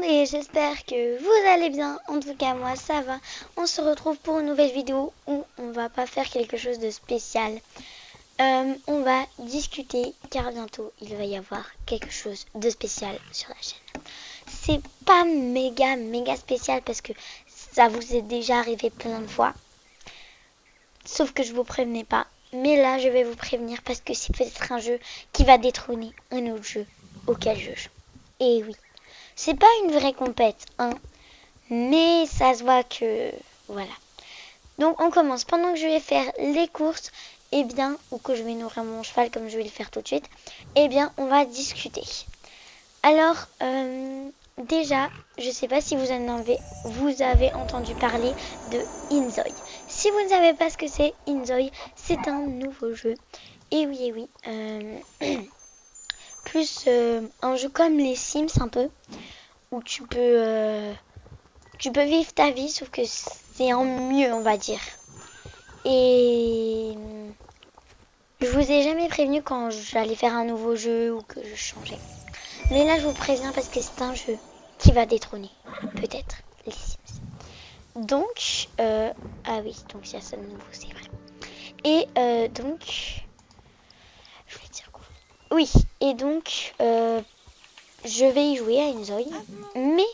Et j'espère que vous allez bien. En tout cas, moi ça va. On se retrouve pour une nouvelle vidéo où on va pas faire quelque chose de spécial. On va discuter car bientôt il va y avoir quelque chose de spécial sur la chaîne. C'est pas méga spécial parce que ça vous est déjà arrivé plein de fois. Sauf que je vous prévenais pas. Mais là, je vais vous prévenir parce que c'est peut-être un jeu qui va détrôner un autre jeu auquel je joue. Et oui, c'est pas une vraie compète, hein. Mais ça se voit que... Voilà. Donc on commence. Pendant que je vais faire les courses, eh bien, ou que je vais nourrir mon cheval comme je vais le faire tout de suite, eh bien, on va discuter. Alors, déjà, je sais pas si vous avez entendu parler de Inzoi. Si vous ne savez pas ce que c'est, Inzoi, c'est un nouveau jeu. Et oui, plus un jeu comme les Sims un peu, où tu peux vivre ta vie, sauf que c'est en mieux, on va dire. Et je vous ai jamais prévenu quand j'allais faire un nouveau jeu ou que je changeais. Mais là, je vous préviens parce que c'est un jeu qui va détrôner, peut-être, les Sims. Donc, ah oui, donc il y a ça de nouveau, c'est vrai. Et donc, je voulais dire quoi ? Oui, et donc, je vais y jouer à Inzoi, mais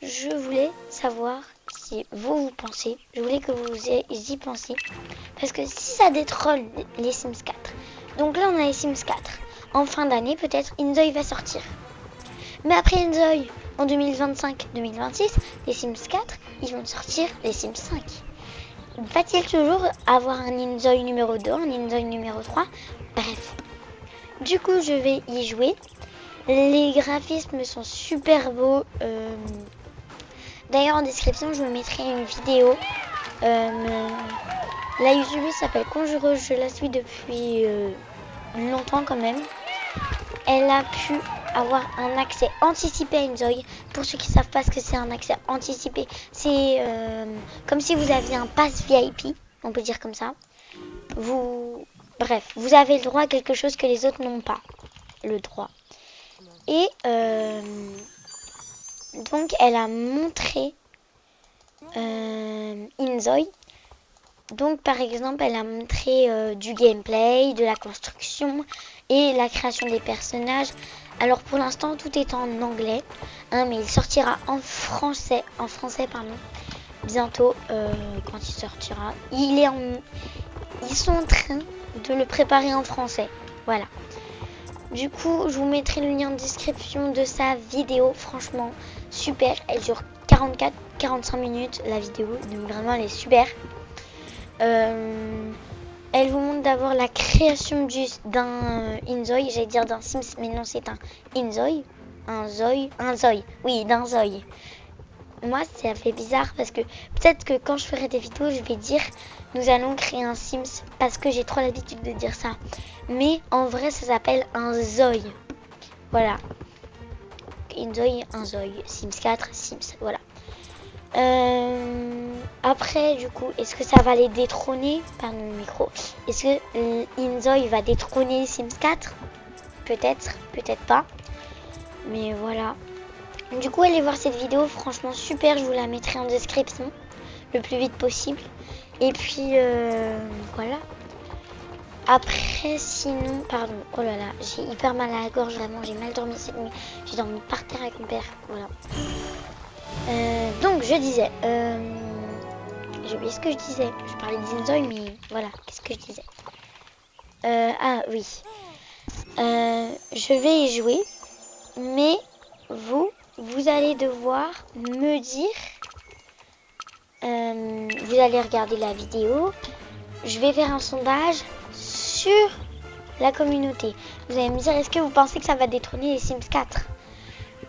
je voulais savoir si vous pensez, je voulais que vous y pensiez, parce que si ça détrône les Sims 4, donc là on a les Sims 4, en fin d'année peut-être Inzoi va sortir. Mais après Inzoi, en 2025-2026, les Sims 4, ils vont sortir les Sims 5. Va-t-il toujours avoir un Inzoi numéro 2, un Inzoi numéro 3 ? Bref. Du coup, je vais y jouer. Les graphismes sont super beaux. D'ailleurs, en description, je vous mettrai une vidéo. La youtubeuse s'appelle Conjureuse. Je la suis depuis longtemps quand même. Elle a pu avoir un accès anticipé à Inzoi. Pour ceux qui ne savent pas ce que c'est un accès anticipé, c'est comme si vous aviez un pass VIP, on peut dire comme ça. Bref, vous avez le droit à quelque chose que les autres n'ont pas le droit. Et donc elle a montré Inzoi. Donc par exemple, elle a montré du gameplay, de la construction et la création des personnages. Alors pour l'instant, tout est en anglais, hein, mais il sortira en français bientôt quand il sortira. Ils sont en train de le préparer en français. Voilà. Du coup, je vous mettrai le lien en description de sa vidéo. Franchement, super. Elle dure 44-45 minutes la vidéo. Donc vraiment, elle est super. Elle vous montre d'abord la création d'un Inzoi. J'allais dire d'un Sims, mais non, c'est un Inzoi. Un Zoi. Oui, d'un Zoi. Moi, ça fait bizarre parce que peut-être que quand je ferai des vidéos, je vais dire nous allons créer un Sims parce que j'ai trop l'habitude de dire ça. Mais en vrai, ça s'appelle un Zoi. Voilà. Inzoi, un Zoi. Sims 4, Sims. Voilà. Après, du coup, est-ce que ça va les détrôner? Pardon le micro. Est-ce que Inzoi va détrôner Sims 4? Peut-être, peut-être pas. Mais voilà. Du coup, allez voir cette vidéo, franchement super, je vous la mettrai en description le plus vite possible. Et puis, voilà. Après, sinon, pardon, oh là là, j'ai hyper mal à la gorge, vraiment, j'ai mal dormi cette nuit. J'ai dormi par terre avec mon père, voilà. Donc, je disais, j'ai oublié ce que je disais. Je parlais d'Inzoi, mais voilà, qu'est-ce que je disais? Ah oui. Je vais y jouer, mais vous allez devoir me dire, vous allez regarder la vidéo, je vais faire un sondage sur la communauté. Vous allez me dire, est-ce que vous pensez que ça va détrôner les Sims 4?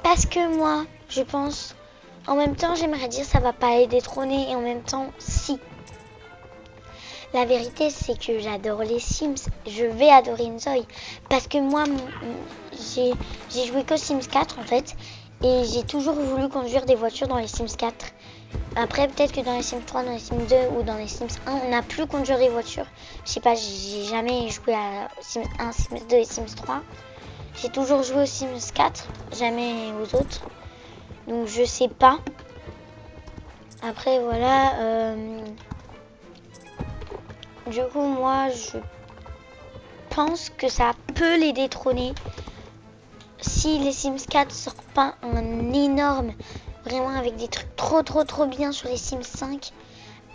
Parce que moi, je pense, en même temps, j'aimerais dire ça va pas les détrôner, et en même temps, si. La vérité, c'est que j'adore les Sims. Je vais adorer Inzoi. Parce que moi, j'ai joué qu'aux Sims 4, en fait. Et j'ai toujours voulu conduire des voitures dans les Sims 4. Après, peut-être que dans les Sims 3, dans les Sims 2 ou dans les Sims 1, on n'a plus conduire des voitures. Je sais pas, j'ai jamais joué à Sims 1, Sims 2 et Sims 3. J'ai toujours joué aux Sims 4, jamais aux autres. Donc je sais pas. Après voilà. Du coup moi je pense que ça peut les détrôner. Si les Sims 4 sortent pas un énorme, vraiment avec des trucs trop bien sur les Sims 5.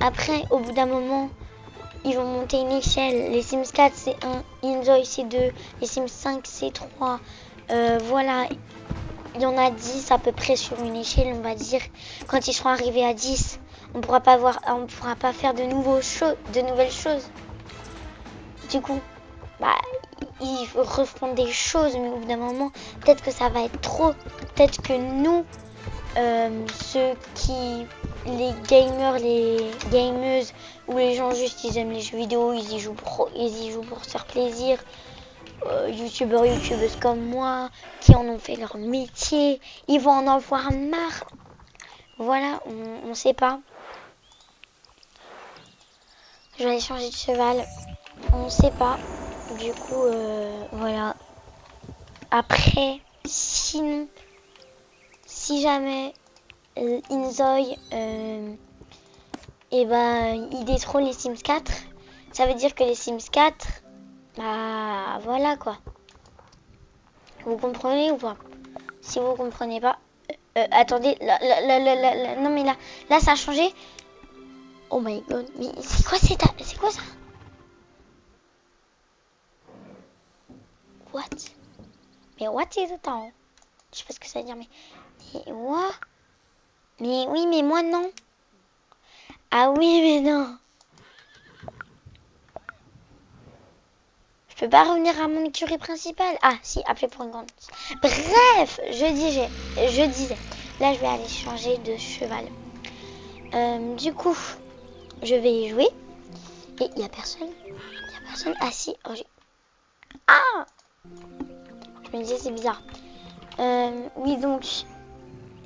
Après au bout d'un moment ils vont monter une échelle. Les Sims 4 c'est 1, Inzoi c'est 2, les Sims 5 c'est 3. Voilà, il y en a 10 à peu près sur une échelle, on va dire. Quand ils seront arrivés à 10, on pourra pas faire de nouvelles choses. Du coup, bah, ils refont des choses, mais au bout d'un moment, peut-être que ça va être trop. Peut-être que nous, les gamers, les gameuses, ou les gens juste, ils aiment les jeux vidéo, ils y jouent pour se faire plaisir. Youtubeuses comme moi, qui en ont fait leur métier, ils vont en avoir marre. Voilà, on sait pas. Je vais aller changer de cheval. On sait pas. Du coup, voilà. Après, sinon, si jamais Inzoi, il détrône les Sims 4, ça veut dire que les Sims 4, bah voilà quoi. Vous comprenez ou pas? Si vous comprenez pas, attendez, non mais là ça a changé. Oh my god, mais c'est quoi ça? What? Mais what is it? Je sais pas ce que ça veut dire, mais what? Mais oui, mais moi non. Ah oui, mais non. Je peux pas revenir à mon écurie principale. Ah si, appeler pour une grande. Bref, je disais. Là, je vais aller changer de cheval. Du coup, je vais y jouer. Et il y a personne. Ah si. Oh, ah! Je me disais, c'est bizarre. Oui, donc,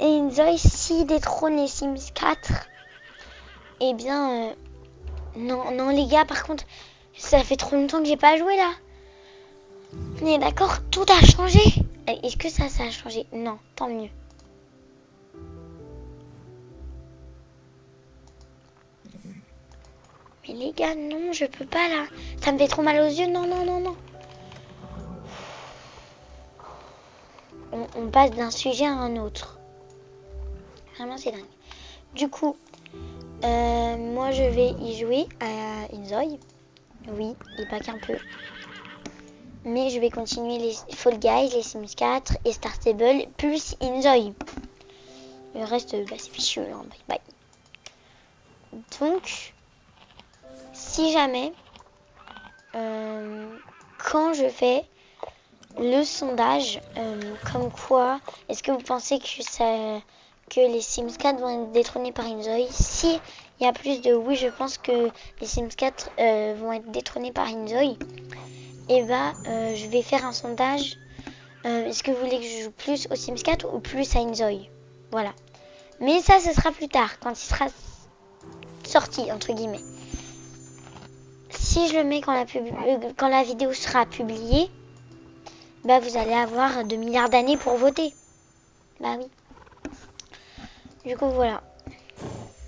Inzoi, s'il détrône les Sims 4, eh bien, non, les gars, par contre, ça fait trop longtemps que j'ai pas joué, là. On est d'accord, tout a changé. Est-ce que ça a changé? Non, tant mieux. Mais les gars, non, je peux pas, là. Ça me fait trop mal aux yeux, non. On passe d'un sujet à un autre. Vraiment, c'est dingue. Du coup, moi, je vais y jouer à Inzoi. Oui, il pas qu'un peu. Mais je vais continuer les Fall Guys, les Sims 4 et Star Stable, plus Inzoi. Le reste, c'est fichu. Hein. Bye. Donc, si jamais, quand je fais le sondage, comme quoi, est-ce que vous pensez que les Sims 4 vont être détrônés par Inzoi? Si il y a plus de oui, je pense que les Sims 4 vont être détrônés par Inzoi. Et je vais faire un sondage. Est-ce que vous voulez que je joue plus aux Sims 4 ou plus à Inzoi? Voilà. Mais ça, ce sera plus tard, quand il sera sorti, entre guillemets. Si je le mets quand la vidéo sera publiée, vous allez avoir 2 milliards d'années pour voter. Bah oui. Du coup, voilà.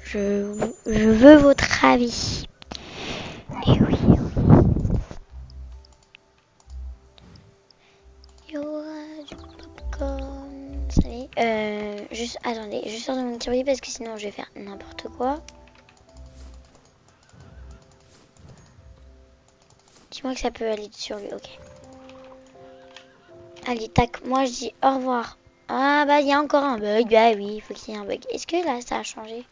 Je veux votre avis. Et oui. Il y aura du popcorn. Attendez, je sors de mon théorie parce que sinon je vais faire n'importe quoi. Dis-moi que ça peut aller sur lui, ok. Allez, tac, moi je dis au revoir. Ah il y a encore un bug, bah oui, il faut qu'il y ait un bug. Est-ce que là ça a changé?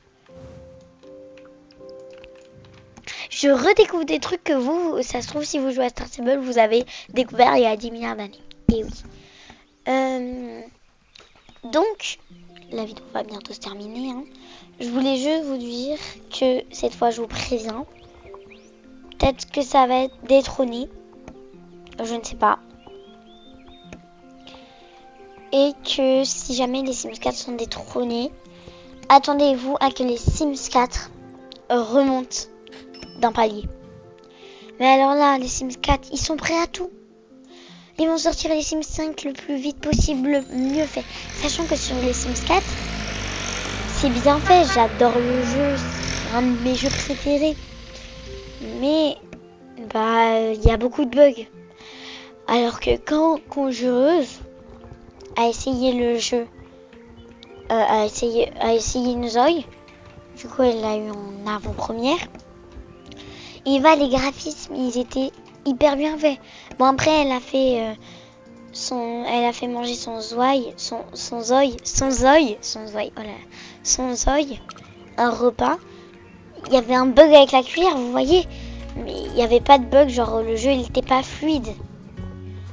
Je redécouvre des trucs que vous, ça se trouve si vous jouez à Star Stable, vous avez découvert il y a 10 milliards d'années. Et oui. Donc, la vidéo va bientôt se terminer. Hein. Je voulais juste vous dire que cette fois je vous préviens. Peut-être que ça va être détrôné. Je ne sais pas. Et que si jamais les Sims 4 sont détrônés, attendez-vous à que les Sims 4 remontent d'un palier. Mais alors là, les Sims 4, ils sont prêts à tout. Ils vont sortir les Sims 5 le plus vite possible, le mieux fait. Sachant que sur les Sims 4, c'est bien fait, j'adore le jeu, c'est un de mes jeux préférés. Mais bah il y a beaucoup de bugs. Alors que quand Conjureuse a essayé le jeu, a essayé une Zoe, du coup elle l'a eu en avant-première. Et bah les graphismes ils étaient hyper bien faits. Bon après elle a fait manger son Zoï, son Zoï, un repas. Il y avait un bug avec la cuillère, vous voyez, mais il n'y avait pas de bug, genre le jeu il n'était pas fluide.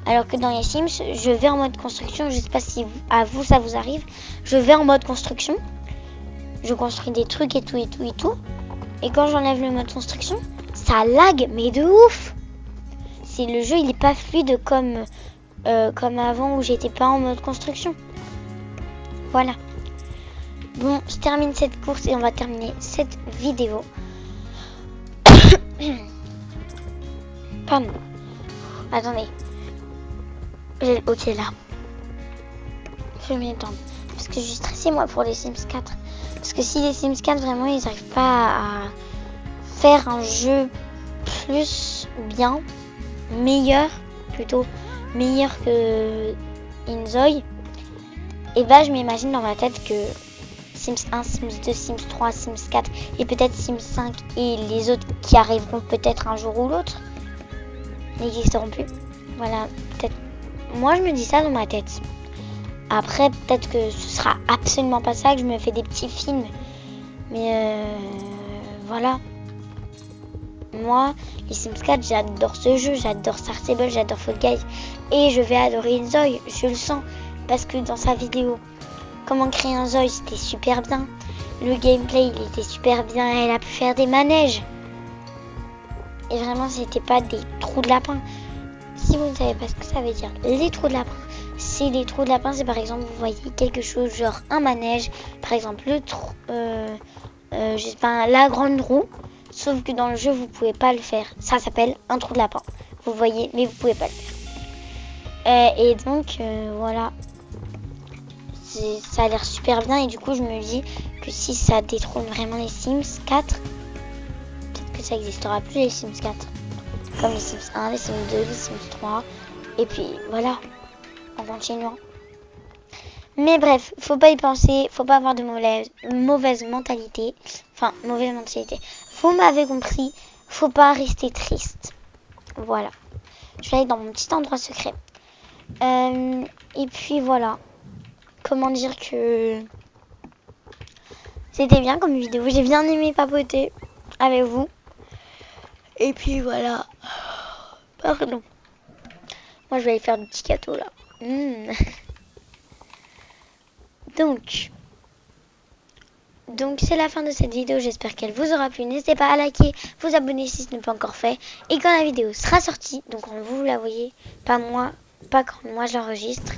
Alors que dans les Sims, je vais en mode construction, je sais pas si à vous ça vous arrive, je vais en mode construction, je construis des trucs et tout. Et quand j'enlève le mode construction, ça lag, mais de ouf. C'est le jeu il est pas fluide comme avant où j'étais pas en mode construction. Voilà. Bon, je termine cette course et on va terminer cette vidéo. Pardon. Attendez. Ok là. Je vais m'étendre. Parce que je suis stressée moi pour les Sims 4. Parce que si les Sims 4 vraiment ils n'arrivent pas à faire un jeu plus bien, meilleur que Inzoi, et bah je m'imagine dans ma tête que Sims 1, Sims 2, Sims 3, Sims 4 et peut-être Sims 5 et les autres qui arriveront peut-être un jour ou l'autre n'existeront plus. Voilà, peut-être. Moi je me dis ça dans ma tête. Après peut-être que ce sera absolument pas ça, que je me fais des petits films. Mais voilà. Moi, les Sims 4, j'adore ce jeu, j'adore Star Stable, j'adore Fall Guys. Et je vais adorer une Zoe, je le sens. Parce que dans sa vidéo, comment créer un Zoe, c'était super bien. Le gameplay, il était super bien. Elle a pu faire des manèges. Et vraiment, c'était pas des trous de lapin. Si vous ne savez pas ce que ça veut dire, les trous de lapin, c'est des trous de lapin. C'est par exemple, vous voyez quelque chose, genre un manège. Par exemple, le trou, je sais pas, la grande roue. Sauf que dans le jeu, vous pouvez pas le faire. Ça s'appelle un trou de lapin. Vous voyez, mais vous pouvez pas le faire. Et donc, voilà. Ça a l'air super bien. Et du coup, je me dis que si ça détrône vraiment les Sims 4, peut-être que ça n'existera plus les Sims 4. Comme les Sims 1, les Sims 2, les Sims 3. Et puis, voilà. En continuant. Mais bref, faut pas y penser. Faut pas avoir de mauvaise mentalité. Enfin, mauvaise mentalité. Vous m'avez compris, faut pas rester triste. Voilà. Je vais aller dans mon petit endroit secret. Et puis voilà. Comment dire que c'était bien comme vidéo. J'ai bien aimé papoter avec vous. Et puis voilà. Pardon. Moi je vais aller faire du petit gâteau là. Donc c'est la fin de cette vidéo, j'espère qu'elle vous aura plu. N'hésitez pas à liker, vous abonner si ce n'est pas encore fait. Et quand la vidéo sera sortie, donc quand vous la voyez, pas quand moi je l'enregistre,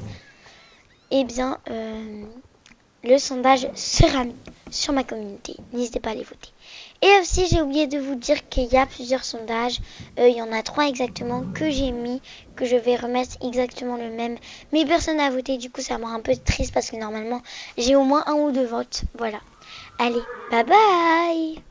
eh bien le sondage sera mis sur ma communauté. N'hésitez pas à les voter. Et aussi j'ai oublié de vous dire qu'il y a plusieurs sondages. Il y en a 3 exactement que j'ai mis, que je vais remettre exactement le même. Mais personne n'a voté, du coup ça me rend un peu triste parce que normalement j'ai au moins 1 ou 2 votes. Voilà. Allez, bye bye!